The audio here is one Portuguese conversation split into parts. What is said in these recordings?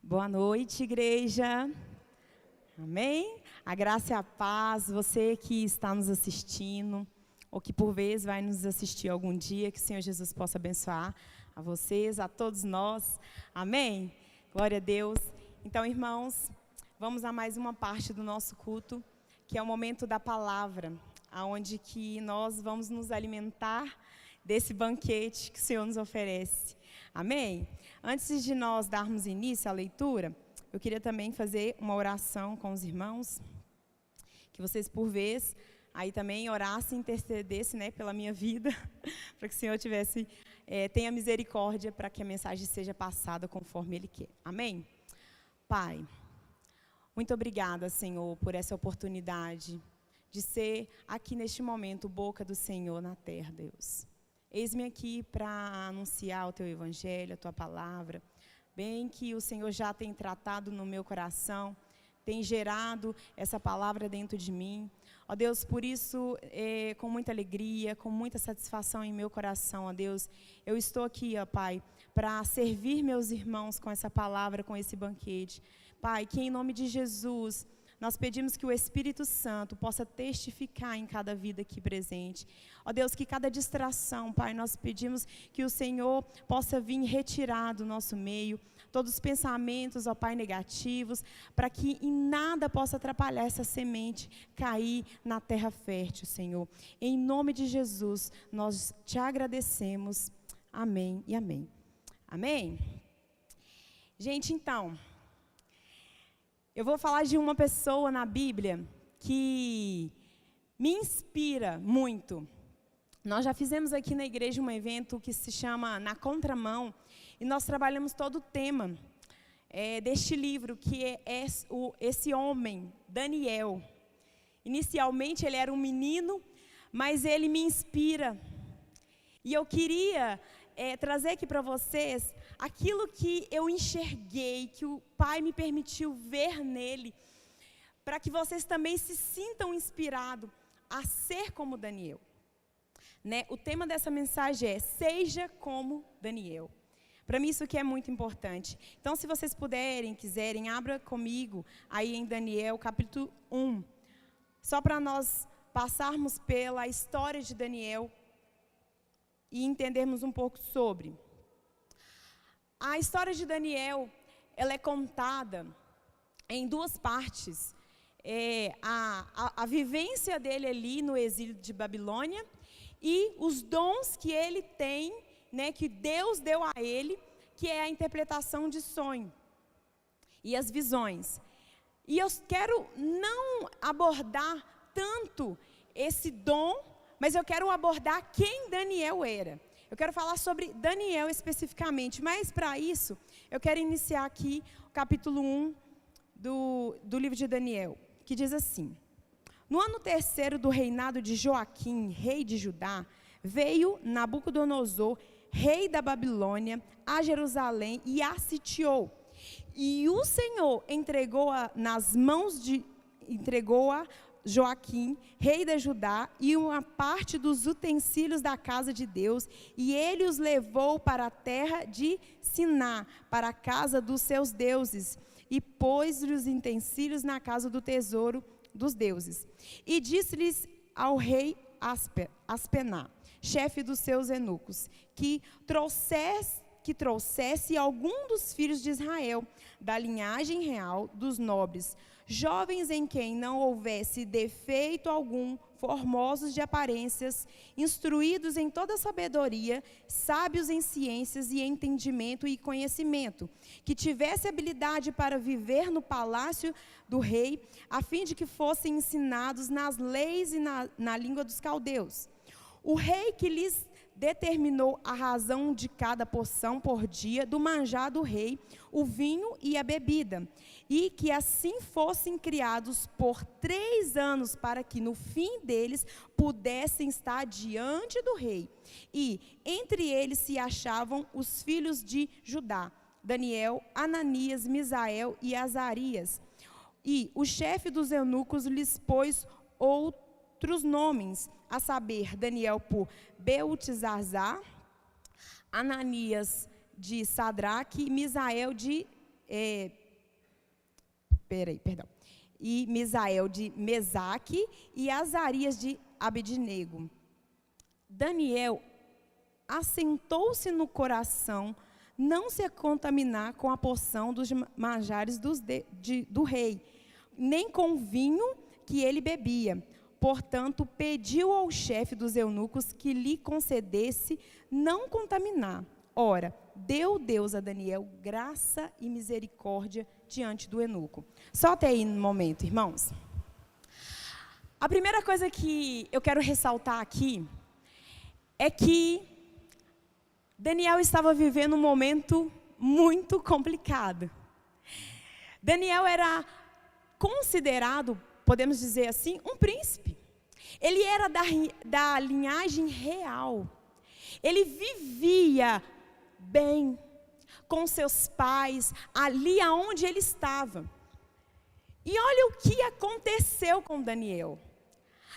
Boa noite, igreja. Amém? A graça e a paz, você que está nos assistindo, ou que por vez vai nos assistir algum dia, que o Senhor Jesus possa abençoar a vocês, a todos nós. Amém? Glória a Deus. Então, irmãos, vamos a mais uma parte do nosso culto, que é o momento da palavra, onde que nós vamos nos alimentar desse banquete que o Senhor nos oferece. Amém? Antes de nós darmos início à leitura, eu queria também fazer uma oração com os irmãos, que vocês, por vez, aí também orassem e intercedessem, né, pela minha vida, para que o Senhor tenha misericórdia para que a mensagem seja passada conforme Ele quer. Amém? Pai, muito obrigada, Senhor, por essa oportunidade de ser aqui neste momento boca do Senhor na terra, Deus. Eis-me aqui para anunciar o Teu Evangelho, a Tua Palavra, bem que o Senhor já tem tratado no meu coração, tem gerado essa palavra dentro de mim. Ó Deus, por isso, com muita alegria, com muita satisfação em meu coração, ó Deus, eu estou aqui, ó Pai, para servir meus irmãos com essa palavra, com esse banquete. Pai, que em nome de Jesus, nós pedimos que o Espírito Santo possa testificar em cada vida aqui presente. Ó Deus, que cada distração, Pai, nós pedimos que o Senhor possa vir retirar do nosso meio todos os pensamentos, ó Pai, negativos, para que em nada possa atrapalhar essa semente cair na terra fértil, Senhor. Em nome de Jesus, nós te agradecemos. Amém e amém. Amém? Gente, então, eu vou falar de uma pessoa na Bíblia que me inspira muito. Nós já fizemos aqui na igreja um evento que se chama Na Contramão, e nós trabalhamos todo o tema deste livro, que é esse homem, Daniel. Inicialmente ele era um menino, mas ele me inspira. E eu queria trazer aqui para vocês aquilo que eu enxerguei, que o Pai me permitiu ver nele, para que vocês também se sintam inspirados a ser como Daniel. Né? O tema dessa mensagem é: seja como Daniel. Para mim isso aqui é muito importante. Então, se vocês puderem, quiserem, abra comigo aí em Daniel, capítulo 1. Só para nós passarmos pela história de Daniel e entendermos um pouco sobre. A história de Daniel, ela é contada em duas partes. A vivência dele ali no exílio de Babilônia e os dons que ele tem, né, que Deus deu a ele, que é a interpretação de sonho e as visões. E eu quero não abordar tanto esse dom, mas eu quero abordar quem Daniel era. Eu quero falar sobre Daniel especificamente, mas para isso, eu quero iniciar aqui o capítulo 1 do livro de Daniel, que diz assim: no ano 3º do reinado de Joaquim, rei de Judá, veio Nabucodonosor, rei da Babilônia, a Jerusalém e a sitiou. E o Senhor entregou-a Joaquim, rei da Judá, e uma parte dos utensílios da casa de Deus, e ele os levou para a terra de Siná, para a casa dos seus deuses, e pôs-lhe os utensílios na casa do tesouro dos deuses. E disse-lhes ao rei Aspená, chefe dos seus eunucos, que trouxesse algum dos filhos de Israel, da linhagem real dos nobres, jovens em quem não houvesse defeito algum, formosos de aparências, instruídos em toda sabedoria, sábios em ciências e entendimento e conhecimento, que tivesse habilidade para viver no palácio do rei, a fim de que fossem ensinados nas leis e na língua dos caldeus. O rei que lhes determinou a razão de cada porção por dia do manjar do rei, o vinho e a bebida, e que assim fossem criados por 3 anos, para que no fim deles pudessem estar diante do rei. E entre eles se achavam os filhos de Judá, Daniel, Ananias, Misael e Azarias. E o chefe dos eunucos lhes pôs outros nomes, a saber, Daniel por Beltesazar, Ananias de Sadraque, Misael de e Misael de Mesaque e Azarias de Abednego. Daniel assentou-se no coração não se contaminar com a porção dos manjares do rei, nem com o vinho que ele bebia. Portanto, pediu ao chefe dos eunucos que lhe concedesse não contaminar. Ora, deu Deus a Daniel graça e misericórdia diante do eunuco. Só até aí no momento, irmãos. A primeira coisa que eu quero ressaltar aqui é que Daniel estava vivendo um momento muito complicado. Daniel era considerado, podemos dizer assim, um príncipe. Ele era da linhagem real. Ele vivia bem com seus pais, ali aonde ele estava. E olha o que aconteceu com Daniel.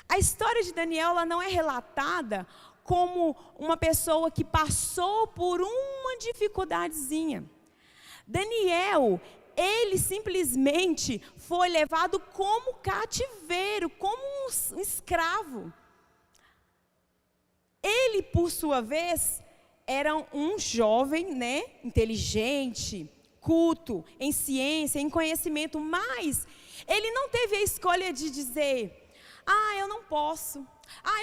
A história de Daniel, ela não é relatada como uma pessoa que passou por uma dificuldadezinha. Daniel, ele simplesmente foi levado como cativeiro, como um escravo. Ele, por sua vez, era um jovem, inteligente, culto, em ciência, em conhecimento, mas ele não teve a escolha de dizer: eu não posso,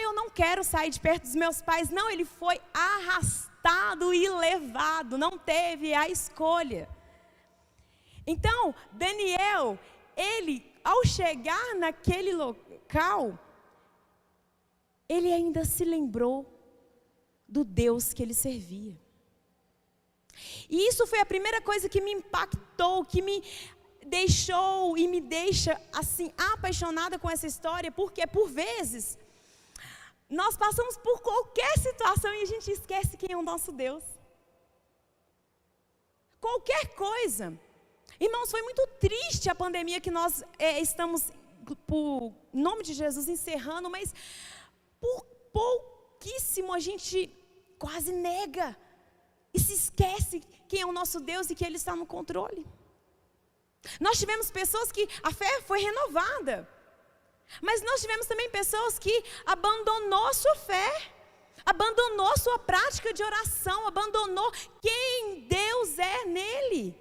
eu não quero sair de perto dos meus pais. Não, ele foi arrastado e levado, não teve a escolha. Então, Daniel, ele, ao chegar naquele local, ele ainda se lembrou do Deus que ele servia. E isso foi a primeira coisa que me impactou, que me deixou e me deixa assim apaixonada com essa história, porque por vezes nós passamos por qualquer situação e a gente esquece quem é o nosso Deus. Qualquer coisa. Irmãos, foi muito triste a pandemia que nós estamos, por nome de Jesus, encerrando, mas por pouquíssimo a gente quase nega e se esquece quem é o nosso Deus e que Ele está no controle. Nós tivemos pessoas que a fé foi renovada, mas nós tivemos também pessoas que abandonou sua fé, abandonou sua prática de oração, abandonou quem Deus é nele.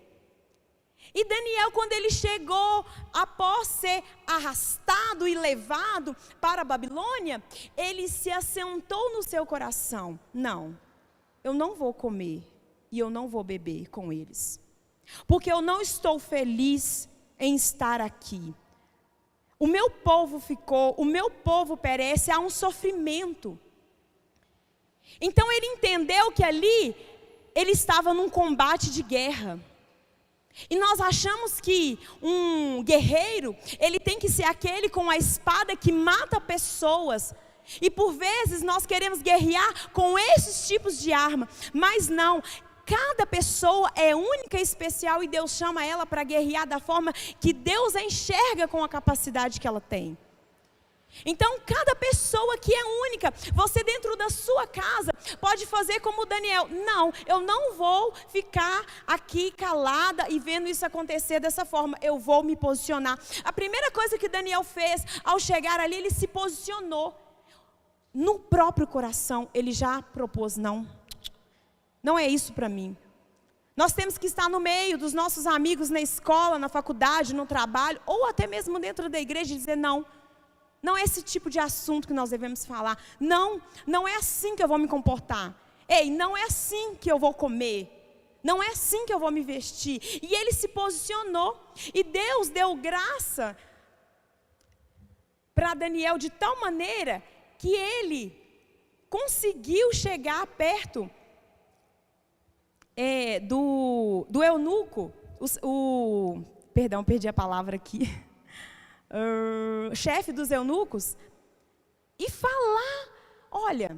E Daniel, quando ele chegou, após ser arrastado e levado para a Babilônia, ele se assentou no seu coração: não, eu não vou comer e eu não vou beber com eles, porque eu não estou feliz em estar aqui. O meu povo ficou, o meu povo perece, há um sofrimento. Então ele entendeu que ali ele estava num combate de guerra. E nós achamos que um guerreiro, ele tem que ser aquele com a espada que mata pessoas. E por vezes nós queremos guerrear com esses tipos de arma, mas não. Cada pessoa é única e especial e Deus chama ela para guerrear da forma que Deus a enxerga com a capacidade que ela tem. Então, cada pessoa que é única, você dentro da sua casa pode fazer como Daniel: não, eu não vou ficar aqui calada e vendo isso acontecer dessa forma, eu vou me posicionar. A primeira coisa que Daniel fez ao chegar ali, ele se posicionou. No próprio coração, ele já propôs: não é isso para mim. Nós temos que estar no meio dos nossos amigos na escola, na faculdade, no trabalho, ou até mesmo dentro da igreja e dizer: não é esse tipo de assunto que nós devemos falar. Não é assim que eu vou me comportar. Ei, não é assim que eu vou comer. Não é assim que eu vou me vestir. E ele se posicionou. E Deus deu graça para Daniel de tal maneira que ele conseguiu chegar perto do eunuco. Perdão, perdi a palavra aqui. Chefe dos eunucos, e falar: olha,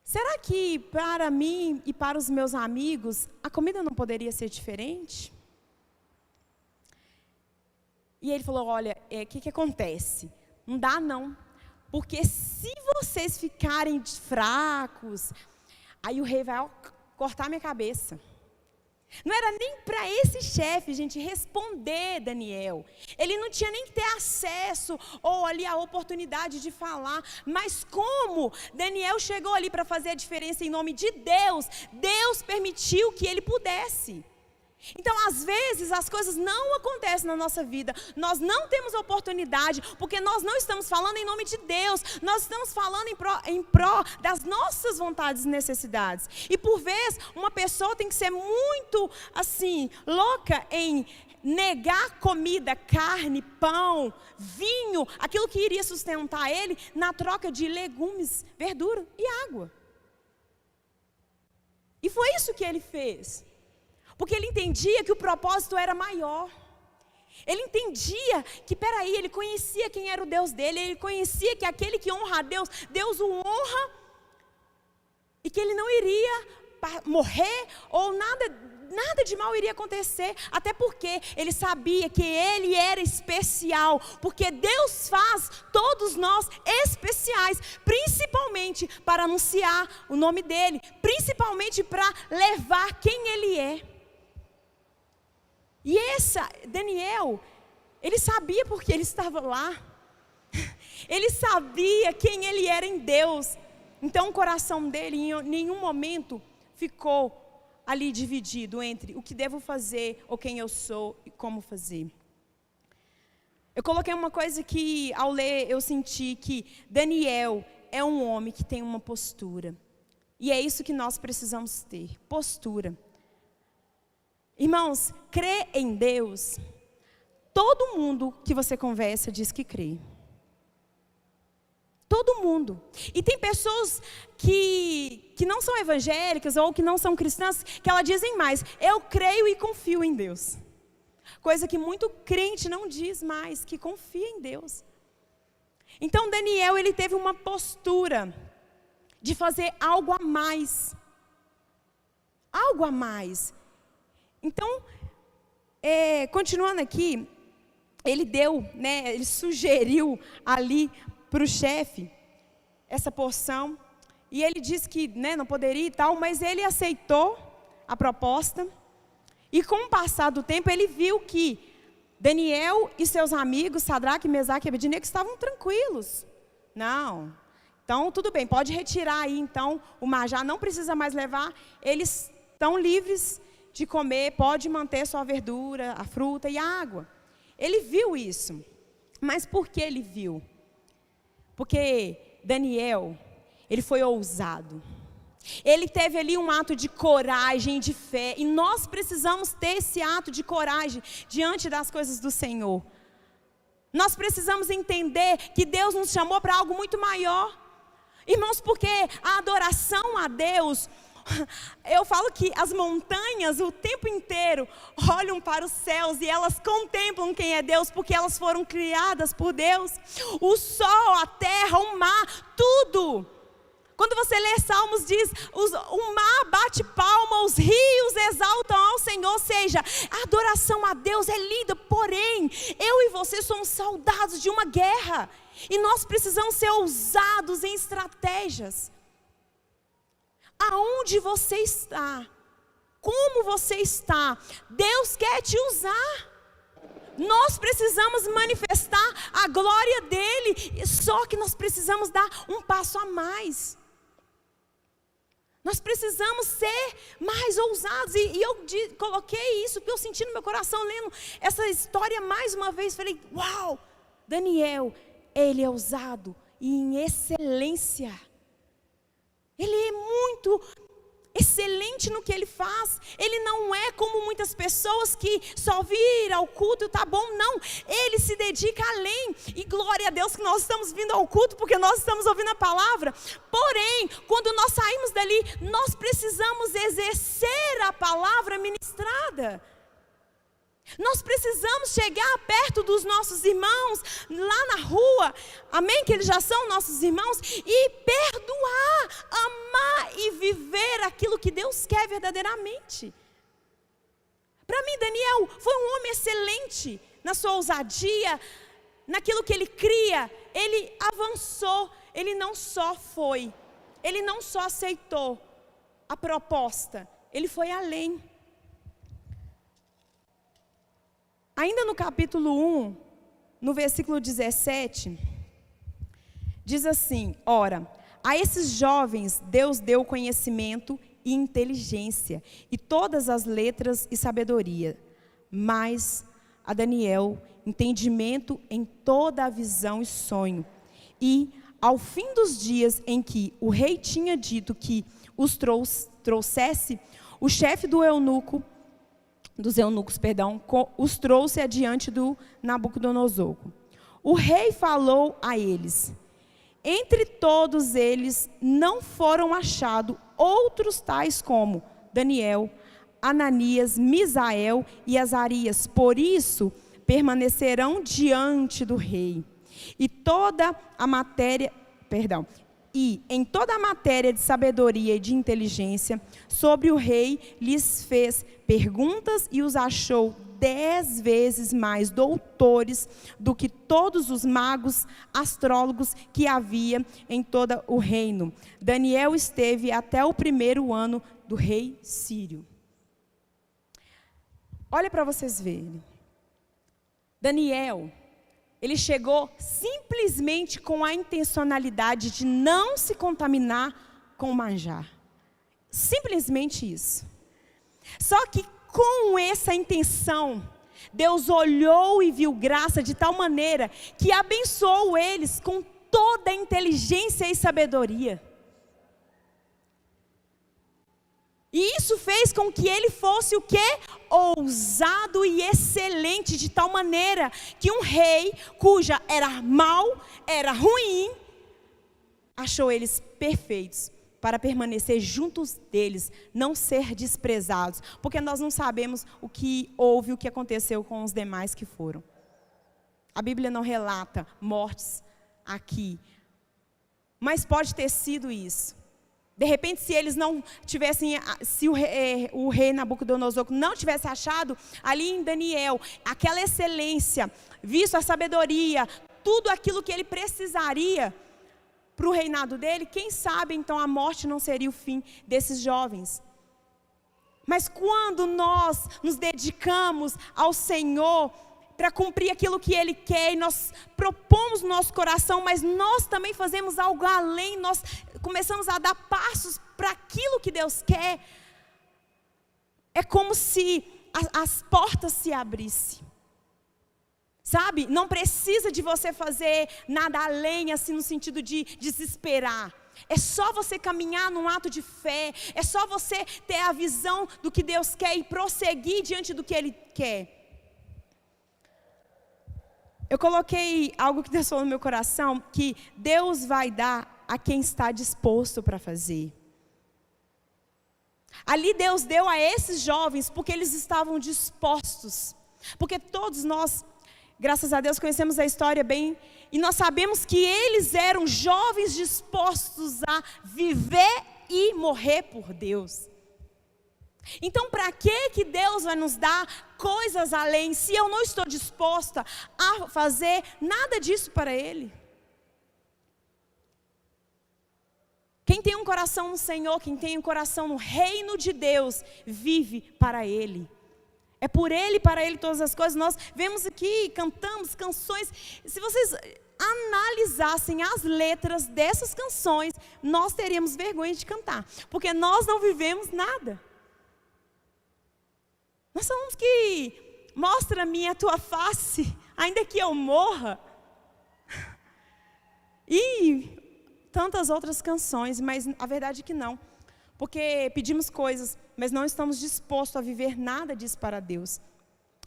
será que para mim e para os meus amigos a comida não poderia ser diferente? E ele falou: olha, o que acontece? Não dá não, porque se vocês ficarem fracos, aí o rei vai cortar minha cabeça. Não era nem para esse chefe, gente, responder Daniel. Ele não tinha nem que ter acesso ou ali a oportunidade de falar. Mas como Daniel chegou ali para fazer a diferença em nome de Deus, Deus permitiu que ele pudesse. Então, às vezes, as coisas não acontecem na nossa vida. Nós não temos oportunidade, porque nós não estamos falando em nome de Deus. Nós estamos falando em pró das nossas vontades e necessidades. E, por vezes, uma pessoa tem que ser muito, assim, louca em negar comida, carne, pão, vinho, aquilo que iria sustentar ele, na troca de legumes, verdura e água. E foi isso que ele fez. Porque ele entendia que o propósito era maior. Ele entendia que, peraí, ele conhecia quem era o Deus dele. Ele conhecia que aquele que honra a Deus, Deus o honra. E que ele não iria morrer ou nada de mal iria acontecer. Até porque ele sabia que ele era especial. Porque Deus faz todos nós especiais. Principalmente para anunciar o nome dele. Principalmente para levar quem ele é. E Daniel, ele sabia porque ele estava lá. Ele sabia quem ele era em Deus. Então o coração dele em nenhum momento ficou ali dividido entre o que devo fazer ou quem eu sou e como fazer. Eu coloquei uma coisa que ao ler eu senti que Daniel é um homem que tem uma postura. E é isso que nós precisamos ter, postura. Irmãos, crer em Deus, todo mundo que você conversa diz que crê. Todo mundo. E tem pessoas que não são evangélicas ou que não são cristãs, que elas dizem mais, eu creio e confio em Deus. Coisa que muito crente não diz mais, que confia em Deus. Então Daniel, ele teve uma postura de fazer algo a mais. Algo a mais. Então, continuando aqui, ele sugeriu ali para o chefe essa porção, e ele disse que não poderia e tal, mas ele aceitou a proposta, e com o passar do tempo, ele viu que Daniel e seus amigos, Sadraque, Mesaque e Abednego, estavam tranquilos. Não, então tudo bem, pode retirar aí então o manjar, não precisa mais levar, eles estão livres de comer, pode manter sua verdura, a fruta e a água. Ele viu isso. Mas por que ele viu? Porque Daniel, ele foi ousado. Ele teve ali um ato de coragem, de fé. E nós precisamos ter esse ato de coragem diante das coisas do Senhor. Nós precisamos entender que Deus nos chamou para algo muito maior. Irmãos, porque a adoração a Deus, eu falo que as montanhas o tempo inteiro olham para os céus e elas contemplam quem é Deus, porque elas foram criadas por Deus. O sol, a terra, o mar, tudo. Quando você lê Salmos, diz, o mar bate palma, os rios exaltam ao Senhor. Ou seja, a adoração a Deus é linda, porém, eu e você somos soldados de uma guerra. E nós precisamos ser ousados em estratégias. Aonde você está? Como você está? Deus quer te usar. Nós precisamos manifestar a glória dEle. Só que nós precisamos dar um passo a mais. Nós precisamos ser mais ousados. E eu coloquei isso, porque eu senti no meu coração, lendo essa história mais uma vez. Falei, uau, Daniel, ele é ousado e em excelência. Ele é muito excelente no que ele faz. Ele não é como muitas pessoas que só vir ao culto, tá bom, não. Ele se dedica além. E glória a Deus que nós estamos vindo ao culto, porque nós estamos ouvindo a palavra. Porém, quando nós saímos dali, nós precisamos exercer a palavra ministrada. Nós precisamos chegar perto dos nossos irmãos, lá na rua, amém? Que eles já são nossos irmãos, e perdoar, amar e viver aquilo que Deus quer verdadeiramente. Para mim, Daniel foi um homem excelente na sua ousadia, naquilo que ele cria. Ele avançou, ele não só foi, ele não só aceitou a proposta, ele foi além. Ainda no capítulo 1, no versículo 17, diz assim: ora, a esses jovens Deus deu conhecimento e inteligência, e todas as letras e sabedoria, mas a Daniel, entendimento em toda a visão e sonho. E, ao fim dos dias em que o rei tinha dito que os trouxesse, o chefe dos eunucos, os trouxe adiante do Nabucodonosor. O rei falou a eles: entre todos eles não foram achados outros tais como Daniel, Ananias, Misael e Azarias. Por isso permanecerão diante do rei. E em toda a matéria de sabedoria e de inteligência, sobre o rei lhes fez perguntas e os achou 10 vezes mais doutores do que todos os magos, astrólogos que havia em todo o reino. Daniel esteve até o 1º ano do rei Sírio. Olha para vocês verem. Daniel, ele chegou simplesmente com a intencionalidade de não se contaminar com o manjar. Simplesmente isso. Só que com essa intenção, Deus olhou e viu graça de tal maneira que abençoou eles com toda a inteligência e sabedoria. E isso fez com que ele fosse o quê? Ousado e excelente, de tal maneira que um rei, cuja era mau, era ruim, achou eles perfeitos para permanecer juntos deles, não ser desprezados. Porque nós não sabemos o que houve, o que aconteceu com os demais que foram. A Bíblia não relata mortes aqui, mas pode ter sido isso. De repente, se eles não tivessem, se o rei Nabucodonosor não tivesse achado ali em Daniel aquela excelência, visto a sabedoria, tudo aquilo que ele precisaria para o reinado dele, quem sabe então a morte não seria o fim desses jovens. Mas quando nós nos dedicamos ao Senhor para cumprir aquilo que Ele quer, e nós propomos no nosso coração, mas nós também fazemos algo além, nós começamos a dar passos para aquilo que Deus quer, é como se as portas se abrissem. Sabe, não precisa de você fazer nada além, assim, no sentido de desesperar. É só você caminhar num ato de fé, é só você ter a visão do que Deus quer e prosseguir diante do que Ele quer. Eu coloquei algo que Deus falou no meu coração, que Deus vai dar a quem está disposto para fazer. Ali Deus deu a esses jovens porque eles estavam dispostos. Porque todos nós, graças a Deus, conhecemos a história bem, e nós sabemos que eles eram jovens dispostos a viver e morrer por Deus. Então, para que Deus vai nos dar coisas além, se eu não estou disposta a fazer nada disso para Ele? Quem tem um coração no Senhor, quem tem um coração no reino de Deus, vive para Ele. É por Ele, para Ele todas as coisas. Nós vemos aqui, cantamos canções. Se vocês analisassem as letras dessas canções, nós teríamos vergonha de cantar, porque nós não vivemos nada. Nós falamos que mostra-me a tua face, ainda que eu morra. E tantas outras canções, mas a verdade é que não. Porque pedimos coisas, mas não estamos dispostos a viver nada disso para Deus.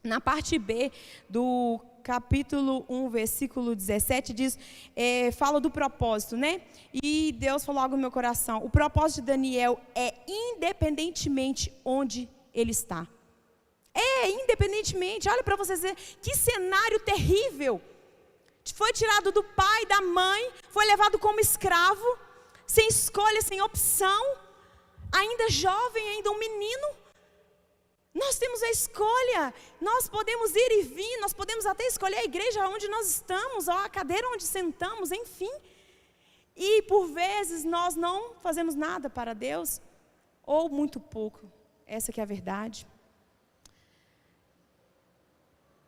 Na parte B do capítulo 1, versículo 17, diz, fala do propósito, né? E Deus falou algo no meu coração. O propósito de Daniel é independentemente onde ele está. Independentemente, olha para vocês verem, que cenário terrível. Foi tirado do pai, da mãe, foi levado como escravo, sem escolha, sem opção, ainda jovem, ainda um menino. Nós temos a escolha, nós podemos ir e vir, nós podemos até escolher a igreja onde nós estamos, ou a cadeira onde sentamos, enfim. E por vezes nós não fazemos nada para Deus, ou muito pouco, essa que é a verdade.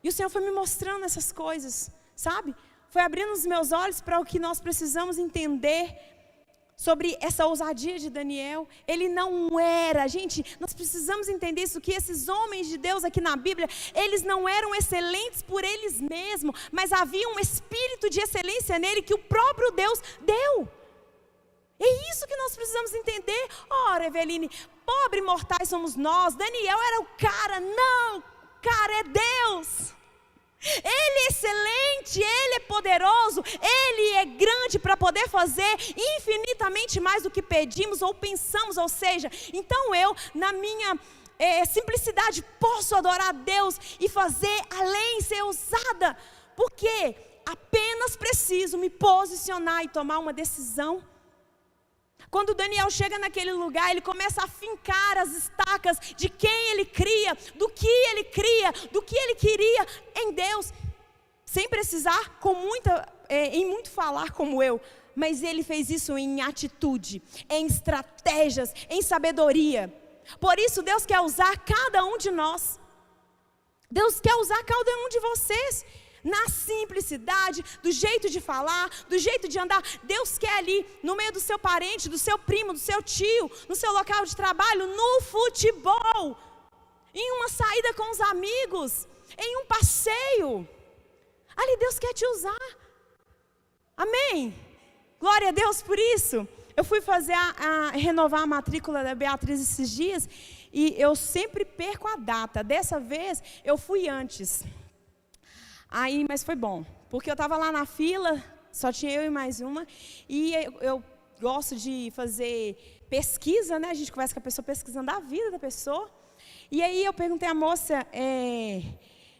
E o Senhor foi me mostrando essas coisas, sabe? Foi abrindo os meus olhos para o que nós precisamos entender sobre essa ousadia de Daniel. Ele não era, gente, nós precisamos entender isso, que esses homens de Deus aqui na Bíblia, eles não eram excelentes por eles mesmos, mas havia um espírito de excelência nele que o próprio Deus deu. É isso que nós precisamos entender. Ora, Eveline, pobres mortais somos nós, Daniel era o cara. Não, o cara é Deus. Ele é excelente, Ele é poderoso, Ele é grande para poder fazer infinitamente mais do que pedimos ou pensamos. Ou seja, então eu, na minha simplicidade, posso adorar a Deus e fazer além, ser ousada, porque apenas preciso me posicionar e tomar uma decisão. Quando Daniel chega naquele lugar, ele começa a fincar as estacas de quem ele cria, do que ele cria, do que ele queria em Deus, sem precisar em muito falar como eu, mas ele fez isso em atitude, em estratégias, em sabedoria. Por isso Deus quer usar cada um de nós. Deus quer usar cada um de vocês. Na simplicidade, do jeito de falar, do jeito de andar. Deus quer ali, no meio do seu parente, do seu primo, do seu tio, no seu local de trabalho, no futebol, em uma saída com os amigos, em um passeio. Ali Deus quer te usar. Amém? Glória a Deus por isso. Eu fui fazer renovar a matrícula da Beatriz esses dias e eu sempre perco a data. Dessa vez eu fui antes. Aí, mas foi bom, porque eu estava lá na fila, só tinha eu e mais uma, e eu gosto de fazer pesquisa, né? A gente conversa com a pessoa, pesquisando a vida da pessoa. E aí eu perguntei à moça,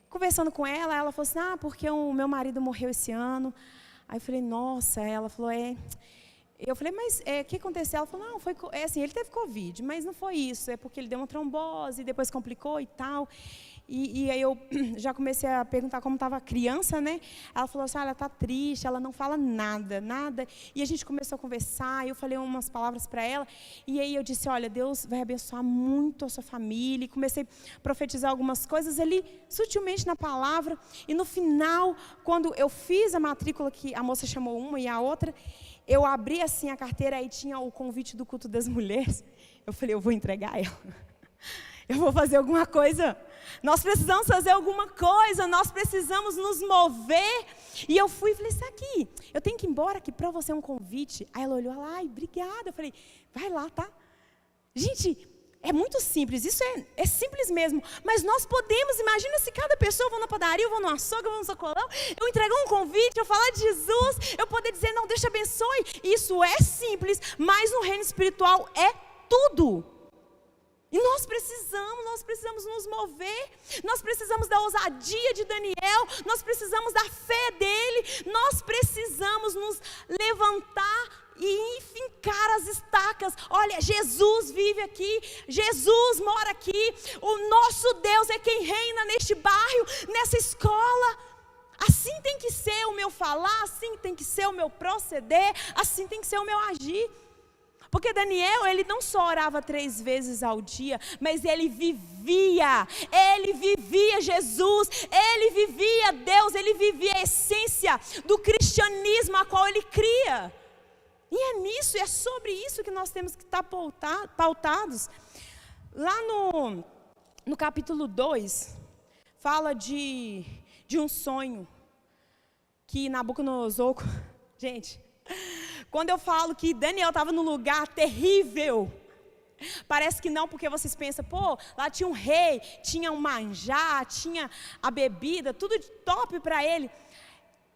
conversando com ela, ela falou assim, porque o meu marido morreu esse ano. Aí eu falei, nossa, ela falou, Eu falei, mas o que aconteceu? Ela falou, não, foi assim, ele teve Covid, mas não foi isso, é porque ele deu uma trombose, depois complicou e tal. E aí eu já comecei a perguntar como estava a criança, né? Ela falou assim, ela está triste, ela não fala nada. E a gente começou a conversar, eu falei umas palavras para ela. E aí eu disse, olha, Deus vai abençoar muito a sua família. E comecei a profetizar algumas coisas ali, sutilmente na palavra. E no final, quando eu fiz a matrícula, que a moça chamou uma e a outra, eu abri assim a carteira e tinha o convite do culto das mulheres. Eu falei, eu vou entregar ela. Eu vou fazer alguma coisa. Nós precisamos fazer alguma coisa. Nós precisamos nos mover. E eu fui e falei, isso aqui, eu tenho que ir embora aqui para você, um convite. Aí ela olhou lá, obrigada. Eu falei, vai lá, tá? Gente, é muito simples, isso é simples mesmo. Mas nós podemos, imagina se cada pessoa, eu vou na padaria, eu vou no açougue, eu vou no sacolão, eu entrego um convite, eu falar de Jesus, eu poder dizer, não, Deus te abençoe. Isso é simples, mas no reino espiritual é tudo. E nós precisamos nos mover, nós precisamos da ousadia de Daniel, nós precisamos da fé dele, nós precisamos nos levantar e fincar as estacas. Olha, Jesus vive aqui, Jesus mora aqui, o nosso Deus é quem reina neste bairro, nessa escola. Assim tem que ser o meu falar, assim tem que ser o meu proceder, assim tem que ser o meu agir. Porque Daniel, ele não só orava 3 vezes ao dia, mas ele vivia Jesus, ele vivia Deus, ele vivia a essência do cristianismo a qual ele cria. E é nisso, é sobre isso que nós temos que estar pautados. Lá no capítulo 2, fala de um sonho que Nabucodonosor, gente, quando eu falo que Daniel estava num lugar terrível, parece que não, porque vocês pensam, lá tinha um rei, tinha um manjar, tinha a bebida, tudo de top para ele.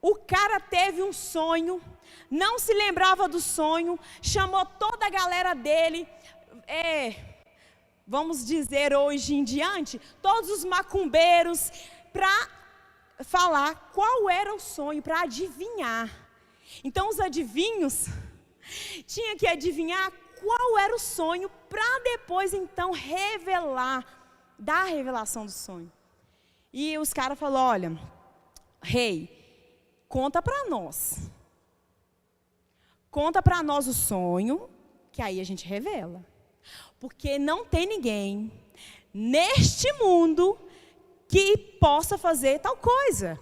O cara teve um sonho, não se lembrava do sonho, chamou toda a galera dele, vamos dizer hoje em diante, todos os macumbeiros, para falar qual era o sonho, para adivinhar. Então os adivinhos tinham que adivinhar qual era o sonho, para depois então dar a revelação do sonho. E os caras falaram, olha, rei, conta para nós o sonho, que aí a gente revela. Porque não tem ninguém neste mundo que possa fazer tal coisa.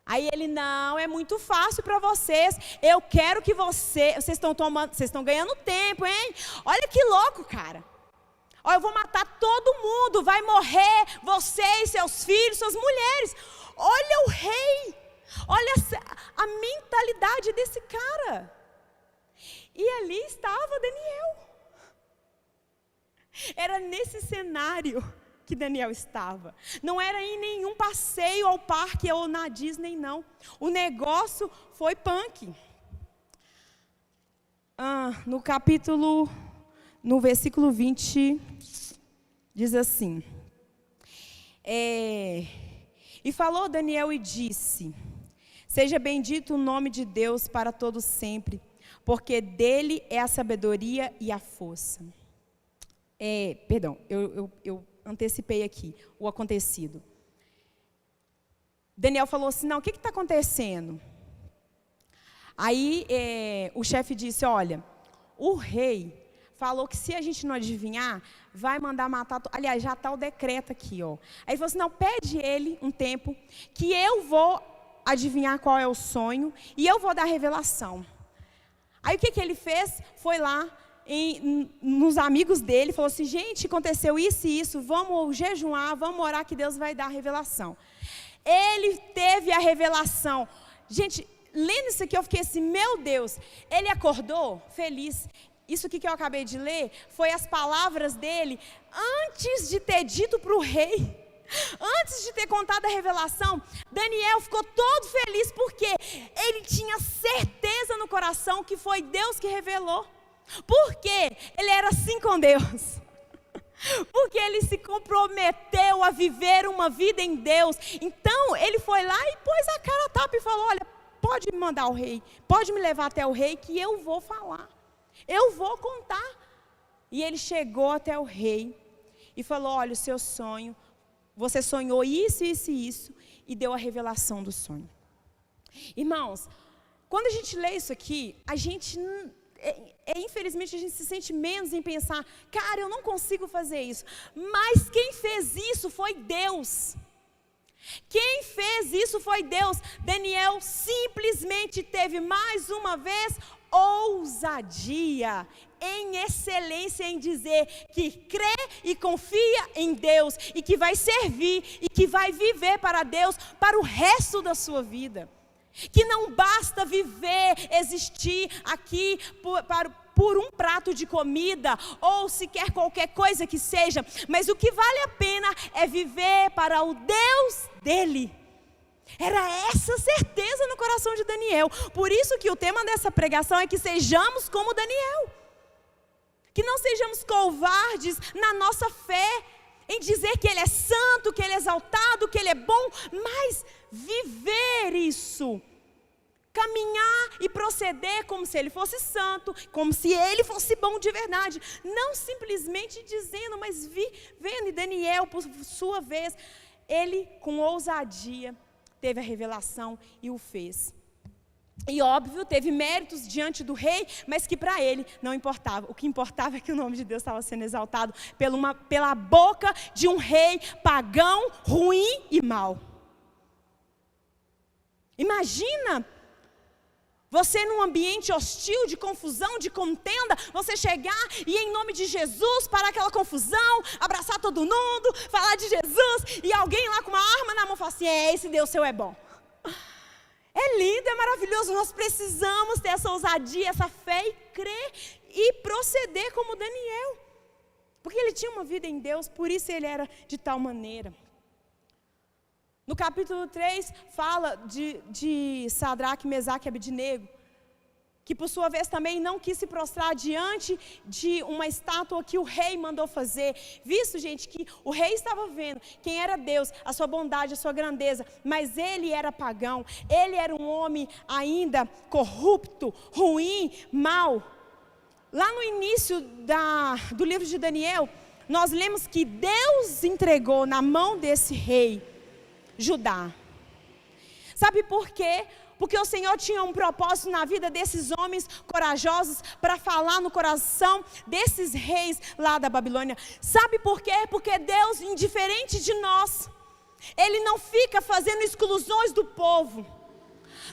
Aí ele, não, é muito fácil para vocês, eu quero que vocês estão ganhando tempo, hein? Olha que louco, cara. Olha, eu vou matar todo mundo, vai morrer, vocês, seus filhos, suas mulheres. Olha o rei, olha a mentalidade desse cara. E ali estava Daniel. Era nesse cenário que Daniel estava. Não era em nenhum passeio ao parque ou na Disney, não. O negócio foi punk. No versículo 20, diz assim. E falou Daniel e disse: seja bendito o nome de Deus para todos sempre, porque dele é a sabedoria e a força. Eu antecipei aqui o acontecido. Daniel falou assim, não, o que está acontecendo? Ele o chefe disse, olha, o rei falou que se a gente não adivinhar, vai mandar matar, aliás, já está o decreto aqui, ó. Aí ele falou assim, não, pede ele um tempo, que eu vou adivinhar qual é o sonho, e eu vou dar a revelação. Aí o que ele fez? Foi lá, nos amigos dele, falou assim, gente, aconteceu isso e isso, vamos jejuar, vamos orar que Deus vai dar a revelação. Ele teve a revelação. Gente, lendo isso aqui eu fiquei assim, meu Deus, ele acordou feliz. Isso que eu acabei de ler, foi as palavras dele, antes de ter dito para o rei, antes de ter contado a revelação. Daniel ficou todo feliz, porque ele tinha certeza no coração que foi Deus que revelou. Porque ele era assim com Deus, porque ele se comprometeu a viver uma vida em Deus. Então ele foi lá e pôs a cara a tapa e falou, olha, pode me mandar o rei, pode me levar até o rei que eu vou falar, eu vou contar. E ele chegou até o rei e falou, olha, o seu sonho, você sonhou isso, isso e isso, e deu a revelação do sonho. Irmãos, quando a gente lê isso aqui, a gente infelizmente a gente se sente menos em pensar, cara, eu não consigo fazer isso. Mas quem fez isso foi Deus. Quem fez isso foi Deus. Daniel simplesmente teve mais uma vez ousadia, em excelência em dizer que crê e confia em Deus, e que vai servir e que vai viver para Deus para o resto da sua vida. Que não basta viver, existir aqui por um prato de comida, ou sequer qualquer coisa que seja, mas o que vale a pena é viver para o Deus dele. Era essa certeza no coração de Daniel. Por isso que o tema dessa pregação é que sejamos como Daniel. Que não sejamos covardes na nossa fé, em dizer que Ele é santo, que Ele é exaltado, que Ele é bom, mas viver isso, caminhar e proceder como se Ele fosse santo, como se Ele fosse bom de verdade, não simplesmente dizendo, mas vivendo. E Daniel, por sua vez, ele com ousadia teve a revelação e o fez. E óbvio, teve méritos diante do rei, mas que para ele não importava. O que importava é que o nome de Deus estava sendo exaltado pela boca de um rei pagão, ruim e mau. Imagina você num ambiente hostil, de confusão, de contenda, você chegar e em nome de Jesus parar aquela confusão, abraçar todo mundo, falar de Jesus, e alguém lá com uma arma na mão fala assim, esse Deus seu é bom. É lindo, é maravilhoso, nós precisamos ter essa ousadia, essa fé e crer e proceder como Daniel. Porque ele tinha uma vida em Deus, por isso ele era de tal maneira. No capítulo 3 fala de Sadraque, Mesaque e Abednego, que por sua vez também não quis se prostrar diante de uma estátua que o rei mandou fazer. Visto, gente, que o rei estava vendo quem era Deus, a sua bondade, a sua grandeza, mas ele era pagão, ele era um homem ainda corrupto, ruim, mau. Lá no início do livro de Daniel, nós lemos que Deus entregou na mão desse rei Judá. Sabe por quê? Porque o Senhor tinha um propósito na vida desses homens corajosos para falar no coração desses reis lá da Babilônia. Sabe por quê? Porque Deus, indiferente de nós, Ele não fica fazendo exclusões do povo.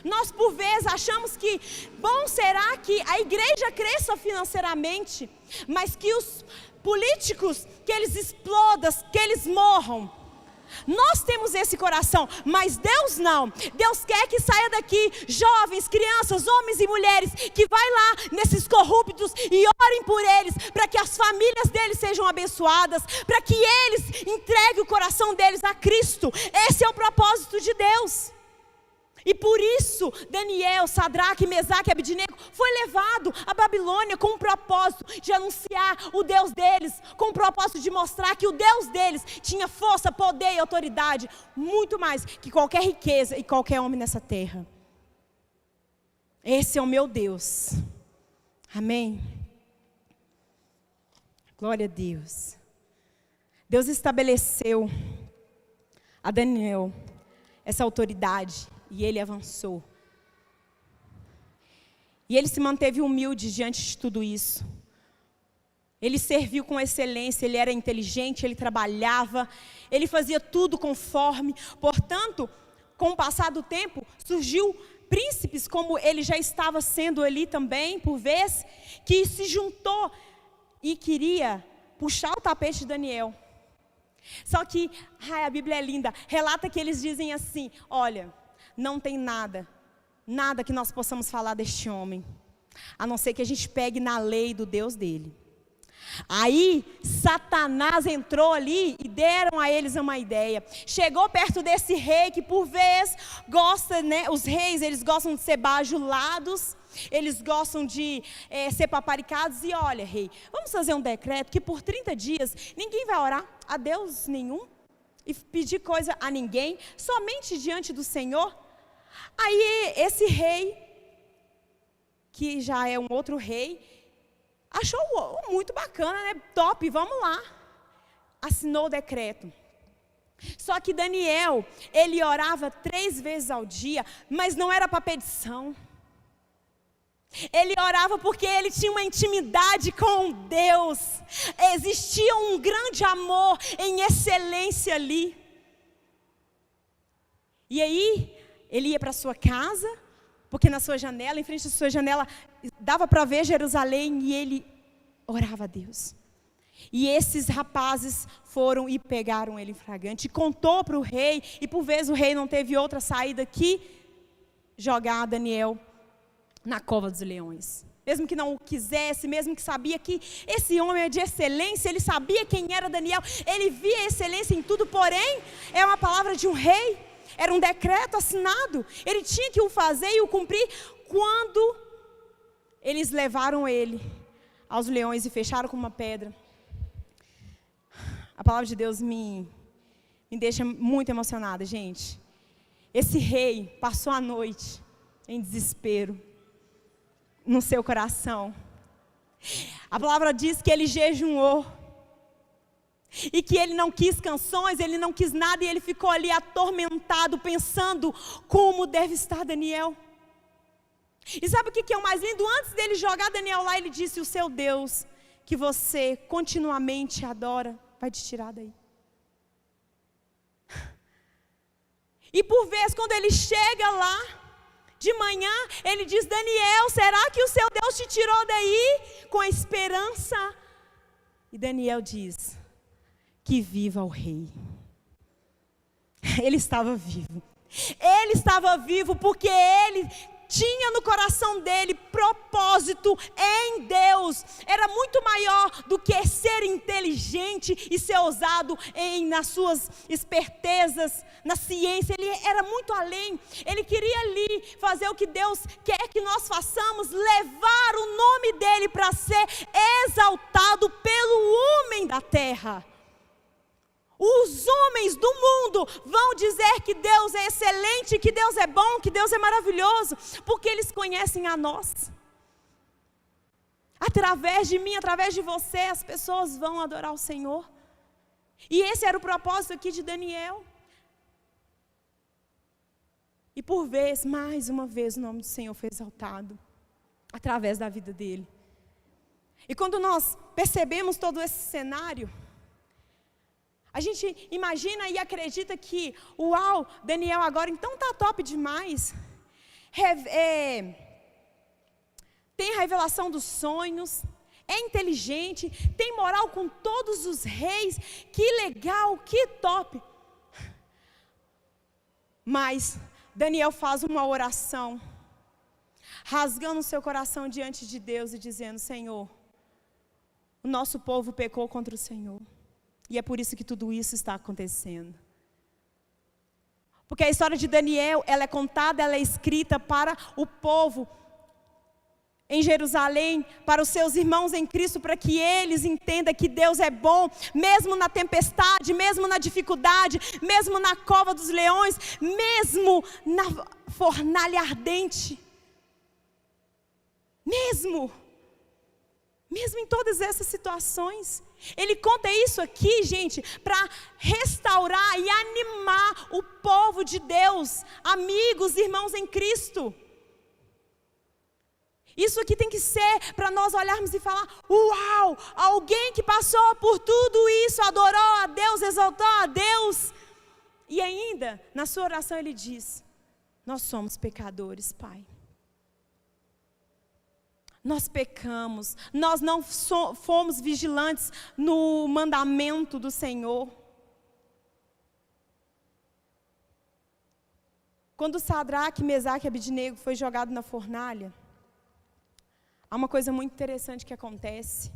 Nós, por vezes, achamos que bom será que a igreja cresça financeiramente, mas que os políticos, que eles explodam, que eles morram. Nós temos esse coração, mas Deus não. Deus quer que saia daqui jovens, crianças, homens e mulheres, que vai lá nesses corruptos e orem por eles, para que as famílias deles sejam abençoadas, para que eles entreguem o coração deles a Cristo. Esse é o propósito de Deus. E por isso Daniel, Sadraque, Mesaque e Abidnego foi levado à Babilônia com o propósito de anunciar o Deus deles, com o propósito de mostrar que o Deus deles tinha força, poder e autoridade, muito mais que qualquer riqueza e qualquer homem nessa terra. Esse é o meu Deus. Amém? Glória a Deus. Deus estabeleceu a Daniel essa autoridade. E ele avançou. E ele se manteve humilde diante de tudo isso. Ele serviu com excelência, ele era inteligente, ele trabalhava, ele fazia tudo conforme. Portanto, com o passar do tempo, surgiu príncipes, como ele já estava sendo ali também, por vez, que se juntou e queria puxar o tapete de Daniel. Só que, a Bíblia é linda, relata que eles dizem assim, olha, não tem nada que nós possamos falar deste homem, a não ser que a gente pegue na lei do Deus dele. Aí Satanás entrou ali e deram a eles uma ideia. Chegou perto desse rei que por vez gosta, né? Os reis, eles gostam de ser bajulados, eles gostam de ser paparicados. E olha, rei, vamos fazer um decreto que por 30 dias ninguém vai orar a Deus nenhum e pedir coisa a ninguém, somente diante do Senhor. Aí esse rei, que já é um outro rei, achou muito bacana, né? Top, vamos lá. Assinou o decreto. Só que Daniel, ele orava 3 vezes ao dia, mas não era para petição. Ele orava porque ele tinha uma intimidade com Deus. Existia um grande amor em excelência ali. E aí, ele ia para a sua casa, porque na sua janela, em frente à sua janela, dava para ver Jerusalém, e ele orava a Deus. E esses rapazes foram e pegaram ele em flagrante, e contou para o rei, e por vezes o rei não teve outra saída que jogar Daniel na cova dos leões. Mesmo que não o quisesse, mesmo que sabia que esse homem é de excelência, ele sabia quem era Daniel, ele via excelência em tudo, porém, é uma palavra de um rei, era um decreto assinado, ele tinha que o fazer e o cumprir. Quando eles levaram ele aos leões e fecharam com uma pedra, a palavra de Deus me deixa muito emocionada, gente. Esse rei passou a noite em desespero no seu coração. A palavra diz que ele jejuou e que ele não quis canções, ele não quis nada, e ele ficou ali atormentado, pensando como deve estar Daniel. E sabe o que é o mais lindo? Antes dele jogar Daniel lá, ele disse: o seu Deus, que você continuamente adora, vai te tirar daí. E por vezes, quando ele chega lá de manhã, ele diz: Daniel, será que o seu Deus te tirou daí? Com a esperança. E Daniel diz: que viva o rei. Ele estava vivo. Ele estava vivo porque ele tinha no coração dele propósito em Deus. Era muito maior do que ser inteligente e ser ousado nas suas espertezas, na ciência. Ele era muito além. Ele queria ali fazer o que Deus quer que nós façamos, levar o nome dele para ser exaltado pelo homem da terra. Os homens do mundo vão dizer que Deus é excelente, que Deus é bom, que Deus é maravilhoso, porque eles conhecem a nós. Através de mim, através de você, as pessoas vão adorar o Senhor. E esse era o propósito aqui de Daniel. E por vez, mais uma vez, o nome do Senhor foi exaltado através da vida dele. E quando nós percebemos todo esse cenário, a gente imagina e acredita que, uau, Daniel agora então está top demais. Tem a revelação dos sonhos, é inteligente, tem moral com todos os reis, que legal, que top. Mas Daniel faz uma oração, rasgando seu coração diante de Deus e dizendo: Senhor, o nosso povo pecou contra o Senhor. E é por isso que tudo isso está acontecendo. Porque a história de Daniel, ela é contada, ela é escrita para o povo em Jerusalém, para os seus irmãos em Cristo, para que eles entendam que Deus é bom, mesmo na tempestade, mesmo na dificuldade, mesmo na cova dos leões, mesmo na fornalha ardente. Mesmo em todas essas situações. Ele conta isso aqui, gente, para restaurar e animar o povo de Deus, amigos, irmãos em Cristo. Isso aqui tem que ser para nós olharmos e falar: uau, alguém que passou por tudo isso, adorou a Deus, exaltou a Deus. E ainda, na sua oração ele diz: nós somos pecadores, Pai. Nós pecamos, nós não fomos vigilantes no mandamento do Senhor. Quando Sadraque, Mesaque e Abednego foi jogado na fornalha, há uma coisa muito interessante que acontece.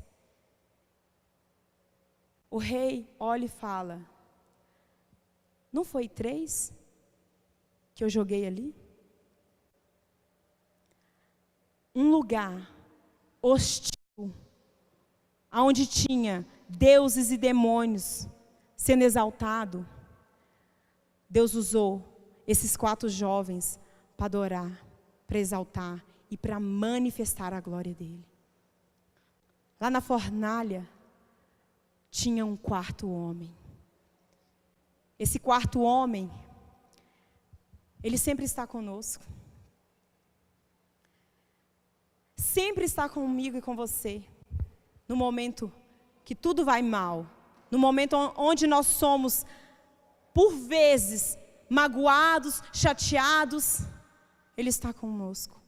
O rei olha e fala: não foi 3 que eu joguei ali? Um lugar hostil, onde tinha deuses e demônios sendo exaltado, Deus usou esses 4 jovens para adorar, para exaltar e para manifestar a glória dele. Lá na fornalha tinha um 4º homem. Esse 4º homem, ele sempre está conosco. Sempre está comigo e com você. No momento que tudo vai mal, no momento onde nós somos, por vezes, magoados, chateados, Ele está conosco.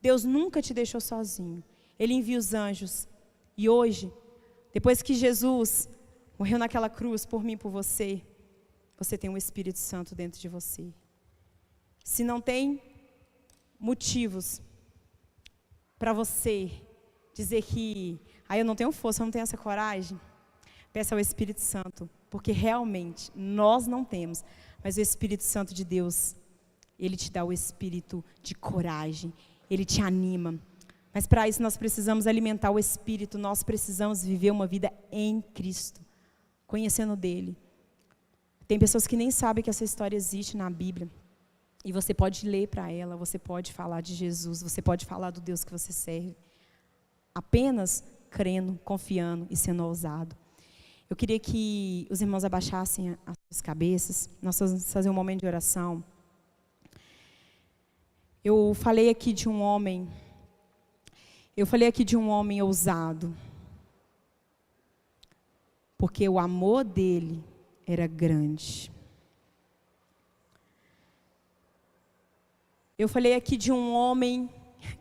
Deus nunca te deixou sozinho. Ele envia os anjos. E hoje, depois que Jesus morreu naquela cruz por mim e por você, você tem o Espírito Santo dentro de você. Se não tem motivos para você dizer que eu não tenho força, eu não tenho essa coragem, peça ao Espírito Santo, porque realmente nós não temos, mas o Espírito Santo de Deus, Ele te dá o espírito de coragem, Ele te anima. Mas para isso nós precisamos alimentar o Espírito, nós precisamos viver uma vida em Cristo, conhecendo dEle. Tem pessoas que nem sabem que essa história existe na Bíblia. E você pode ler para ela, você pode falar de Jesus, você pode falar do Deus que você serve. Apenas crendo, confiando e sendo ousado. Eu queria que os irmãos abaixassem as suas cabeças. Nós vamos fazer um momento de oração. Eu falei aqui de um homem ousado. Porque o amor dele era grande. Eu falei aqui de um homem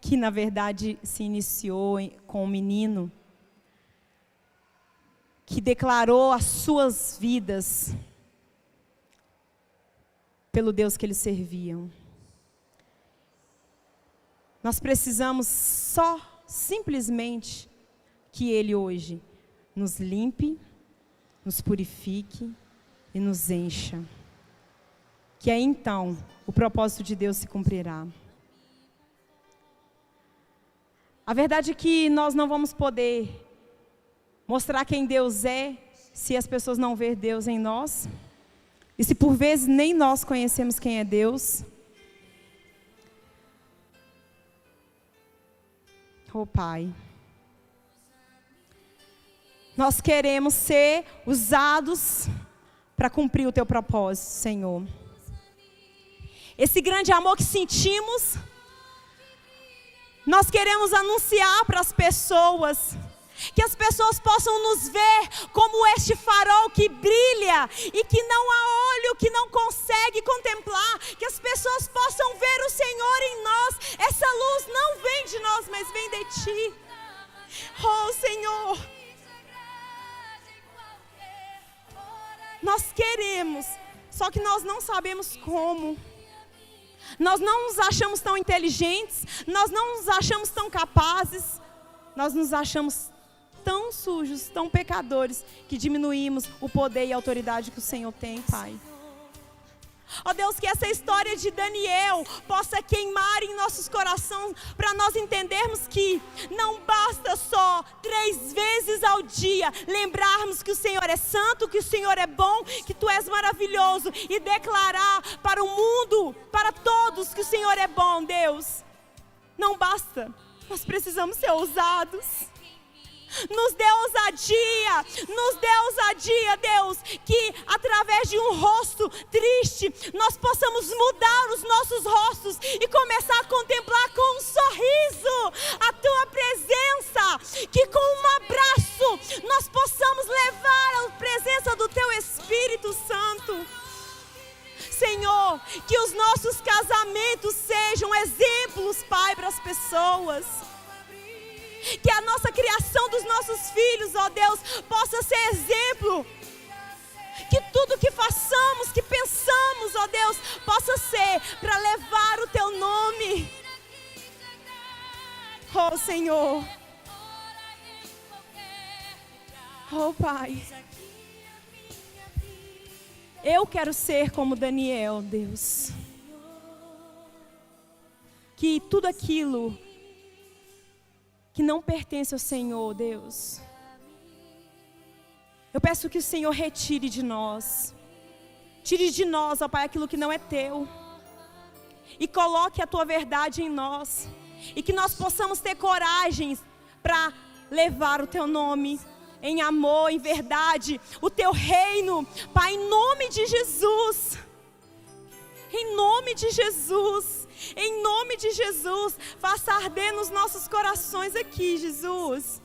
que, na verdade, se iniciou com um menino que declarou as suas vidas pelo Deus que eles serviam. Nós precisamos simplesmente, que Ele hoje nos limpe, nos purifique e nos encha. Que aí então o propósito de Deus se cumprirá. A verdade é que nós não vamos poder mostrar quem Deus é se as pessoas não ver Deus em nós. E se por vezes nem nós conhecemos quem é Deus. Oh Pai, nós queremos ser usados para cumprir o Teu propósito, Senhor. esse grande amor que sentimos, nós queremos anunciar para as pessoas, que as pessoas possam nos ver como este farol que brilha e que não há olho que não consegue contemplar, que as pessoas possam ver o Senhor em nós. Essa luz não vem de nós, mas vem de Ti. Oh Senhor, nós queremos, só que nós não sabemos como. Nós não nos achamos tão inteligentes, nós não nos achamos tão capazes, nós nos achamos tão sujos, tão pecadores, que diminuímos o poder e a autoridade que o Senhor tem, Pai. Ó Deus, que essa história de Daniel possa queimar em nossos corações, para nós entendermos que não basta só 3 vezes ao dia lembrarmos que o Senhor é santo, que o Senhor é bom, que Tu és maravilhoso, e declarar para o mundo, para todos, que o Senhor é bom, Deus. Não basta, nós precisamos ser ousados. Nos dê ousadia, Deus, que através de um rosto triste, nós possamos mudar os nossos rostos e começar a contemplar com um sorriso a Tua presença, que com um abraço nós possamos levar a presença do Teu Espírito Santo. Senhor, que os nossos casamentos sejam exemplos, Pai, para as pessoas. Que a nossa criação dos nossos filhos, ó Deus, possa ser exemplo. Que tudo que façamos, que pensamos, ó Deus, possa ser para levar o Teu nome. Oh Senhor. Oh Pai. Eu quero ser como Daniel, Deus. Que tudo aquilo que não pertence ao Senhor, Deus, eu peço que o Senhor retire de nós. Tire de nós, ó Pai, aquilo que não é Teu. E coloque a Tua verdade em nós. E que nós possamos ter coragem para levar o Teu nome em amor, em verdade, o Teu reino, Pai, em nome de Jesus. Em nome de Jesus. Em nome de Jesus, faça arder nos nossos corações aqui, Jesus.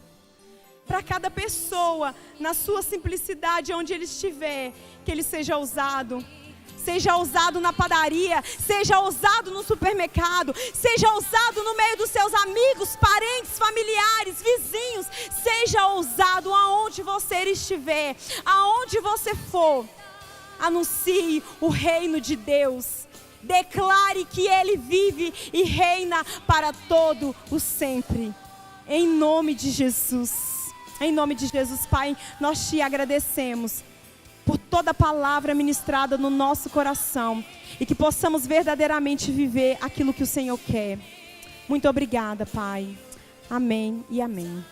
Para cada pessoa, na sua simplicidade, onde ele estiver, que ele seja ousado. Seja ousado na padaria, seja ousado no supermercado, seja ousado no meio dos seus amigos, parentes, familiares, vizinhos. Seja ousado aonde você estiver, aonde você for. Anuncie o reino de Deus. Declare que Ele vive e reina para todo o sempre. Em nome de Jesus. Em nome de Jesus, Pai, nós Te agradecemos por toda a palavra ministrada no nosso coração. E que possamos verdadeiramente viver aquilo que o Senhor quer. Muito obrigada, Pai. Amém e amém.